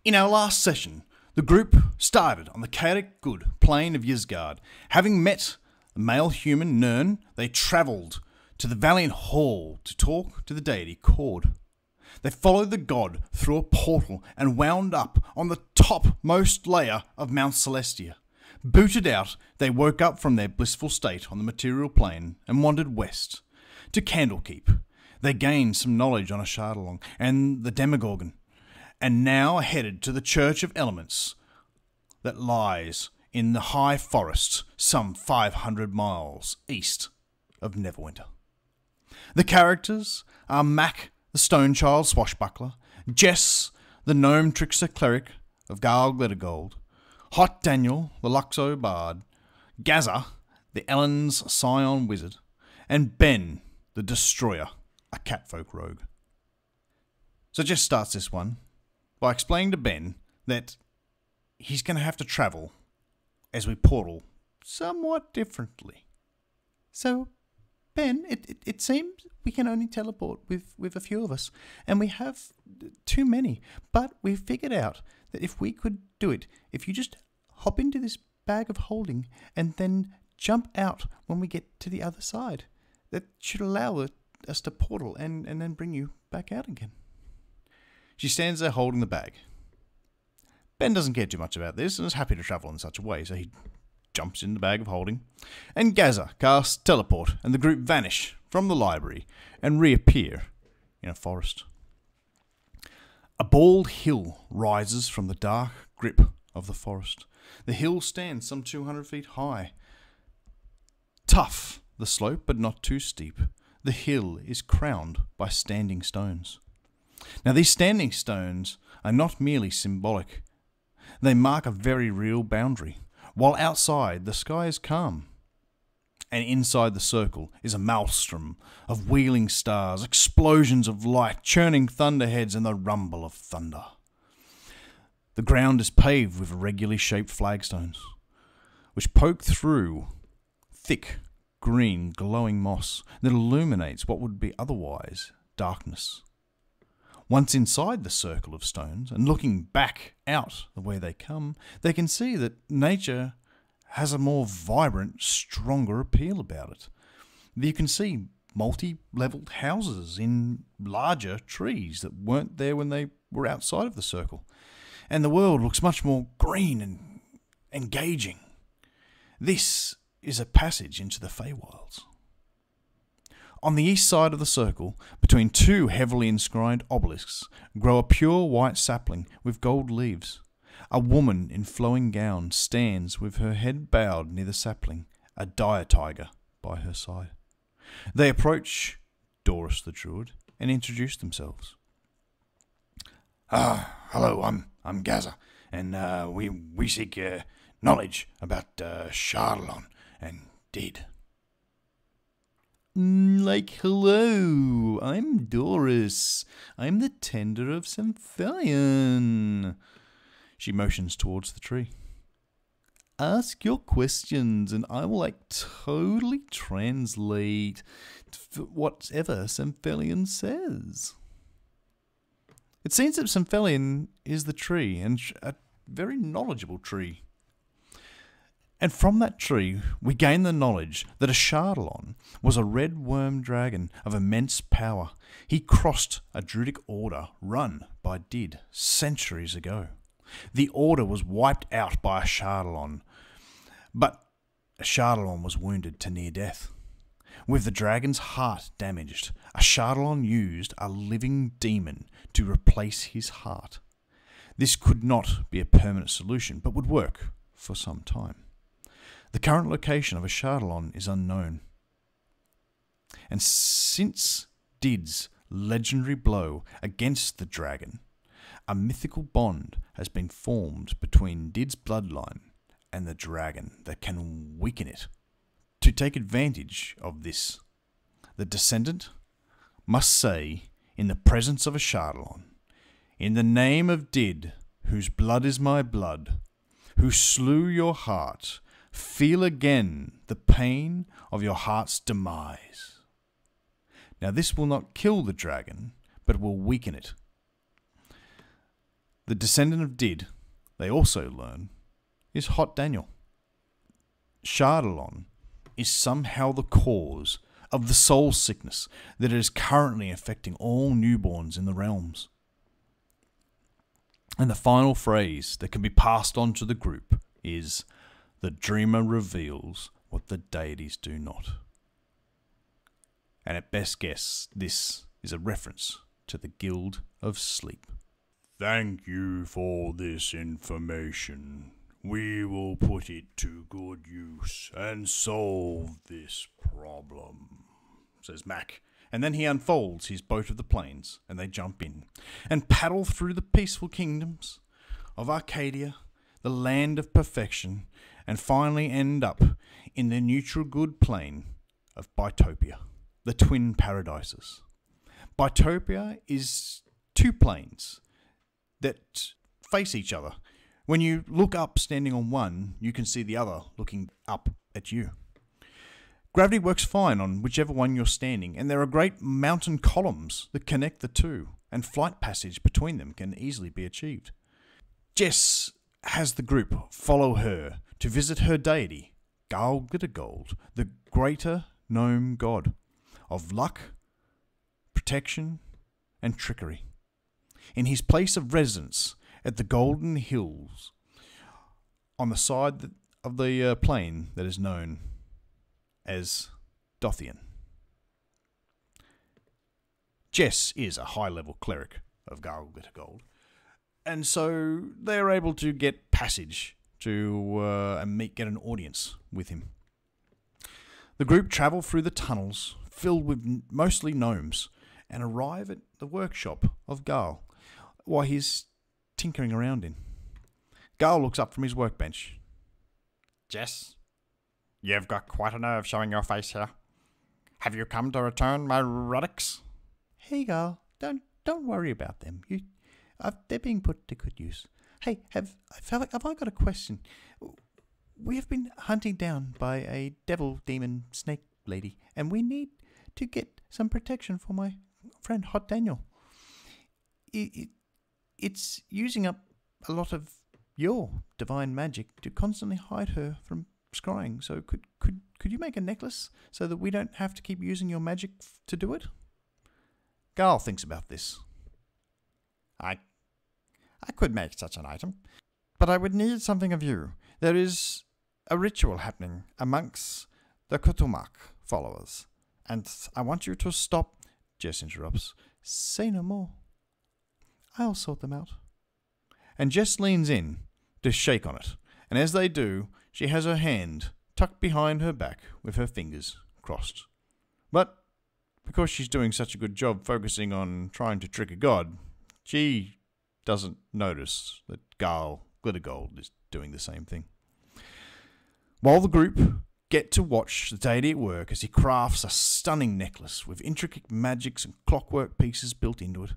In our last session, the group started on the chaotic good plain of Ysgard. Having met the male human Nern, they travelled to the Valiant Hall to talk to the deity Cord. They followed the god through a portal and wound up on the topmost layer of Mount Celestia. Booted out, they woke up from their blissful state on the material plane and wandered west to Candlekeep. They gained some knowledge on Ashardalon and the Demogorgon, and now are headed to the Church of Elements that lies in the high forest some 500 miles east of Neverwinter. The characters are Mack, the Stonechild swashbuckler, Jess, the gnome trickster cleric of Garl Glittergold, Hot Daniel, the loxo bard, Gazza, the Elans scion wizard, and Ben, the destroyer, a catfolk rogue. So Jess starts this one by explaining to Ben that he's going to have to travel as we portal somewhat differently. So, Ben, it seems we can only teleport with a few of us, and we have too many, but we've figured out that if we could do it, if you just hop into this bag of holding and then jump out when we get to the other side, that should allow us to portal and then bring you back out again. She stands there holding the bag. Ben doesn't care too much about this and is happy to travel in such a way, so he jumps in the bag of holding, and Gazza casts teleport, and the group vanish from the library and reappear in a forest. A bald hill rises from the dark grip of the forest. The hill stands some 200 feet high. Tough, the slope, but not too steep. The hill is crowned by standing stones. Now, these standing stones are not merely symbolic. They mark a very real boundary. While outside, the sky is calm, and inside the circle is a maelstrom of wheeling stars, explosions of light, churning thunderheads, and the rumble of thunder. The ground is paved with irregularly shaped flagstones, which poke through thick, green, glowing moss that illuminates what would be otherwise darkness. Once inside the circle of stones, and looking back out the way they come, they can see that nature has a more vibrant, stronger appeal about it. You can see multi-levelled houses in larger trees that weren't there when they were outside of the circle. And the world looks much more green and engaging. This is a passage into the Feywilds. On the east side of the circle, between two heavily inscribed obelisks, grow a pure white sapling with gold leaves. A woman in flowing gown stands with her head bowed near the sapling, a dire tiger by her side. They approach Dorus the druid and introduce themselves. Hello, I'm Gazza, and we seek knowledge about Ashardalon and Did. Hello, I'm Dorus. I'm the tender of Semphelon. She motions towards the tree. Ask your questions and I will totally translate whatever Semphelon says. It seems that Semphelon is the tree, and a very knowledgeable tree. And from that tree, we gain the knowledge that Ashardalon was a red worm dragon of immense power. He crossed a druidic order run by Did centuries ago. The order was wiped out by Ashardalon, but Ashardalon was wounded to near death. With the dragon's heart damaged, Ashardalon used a living demon to replace his heart. This could not be a permanent solution, but would work for some time. The current location of Ashardalon is unknown. And since Did's legendary blow against the dragon, a mythical bond has been formed between Did's bloodline and the dragon that can weaken it. To take advantage of this, the descendant must say, in the presence of Ashardalon, "In the name of Did, whose blood is my blood, who slew your heart, feel again the pain of your heart's demise." Now this will not kill the dragon, but will weaken it. the descendant of Did, they also learn, is Hot Daniel. Shardelon is somehow the cause of the soul sickness that is currently affecting all newborns in the realms. And the final phrase that can be passed on to the group is, the dreamer reveals what the deities do not. And at best guess, this is a reference to the Guild of Sleep. Thank you for this information. We will put it to good use and solve this problem, says Mack. And then he unfolds his boat of the plains, and they jump in, and paddle through the peaceful kingdoms of Arcadia, the land of perfection, and finally end up in the neutral good plain of Bytopia, the twin paradises. Bytopia is two plains that face each other. When you look up standing on one, you can see the other looking up at you. Gravity works fine on whichever one you're standing, and there are great mountain columns that connect the two, and flight passage between them can easily be achieved. Jess has the group follow her to visit her deity, Garl Glittergold, the greater gnome god of luck, protection, and trickery, in his place of residence at the Golden Hills, on the side of the plain that is known as Dothian. Jess is a high-level cleric of Garl Glittergold, and so they are able to get passage to get an audience with him. The group travel through the tunnels filled with mostly gnomes and arrive at the workshop of Garl, while he's tinkering around in. Garl looks up from his workbench. Jess, you've got quite a nerve showing your face here. Have you come to return my relics? Hey, Garl, don't worry about them. They're being put to good use. Hey, have I got a question? We have been hunted down by a devil demon snake lady, and we need to get some protection for my friend Hot Daniel. It's using up a lot of your divine magic to constantly hide her from scrying. So could you make a necklace so that we don't have to keep using your magic to do it? Garl thinks about this. I could make such an item, but I would need something of you. There is a ritual happening amongst the Kutumak followers, and I want you to stop. Jess interrupts. Say no more. I'll sort them out. And Jess leans in to shake on it, and as they do, she has her hand tucked behind her back with her fingers crossed. But because she's doing such a good job focusing on trying to trick a god, she doesn't notice that Garl Glittergold is doing the same thing. While the group get to watch the deity at work as he crafts a stunning necklace with intricate magics and clockwork pieces built into it,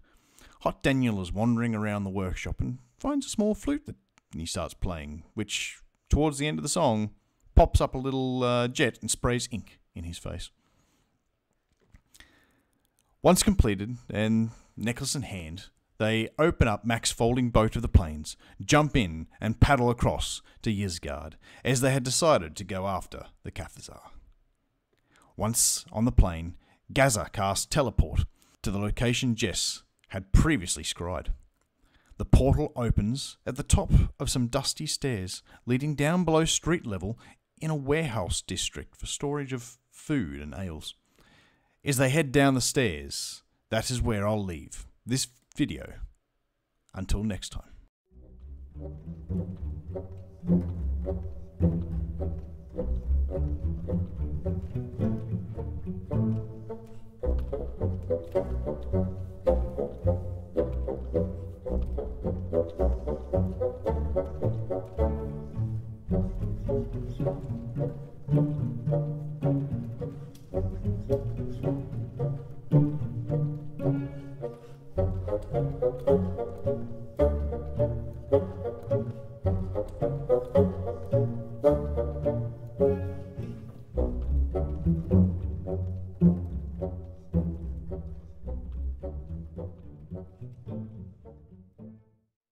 Hot Daniel is wandering around the workshop and finds a small flute that he starts playing, which, towards the end of the song, pops up a little jet and sprays ink in his face. Once completed, and necklace in hand, they open up Mack's folding boat of the plains, jump in, and paddle across to Yizgard, as they had decided to go after the Cathezar. Once on the plain, Gazza casts teleport to the location Jess had previously scried. The portal opens at the top of some dusty stairs, leading down below street level in a warehouse district for storage of food and ales. As they head down the stairs, that is where I'll leave this video. Until next time.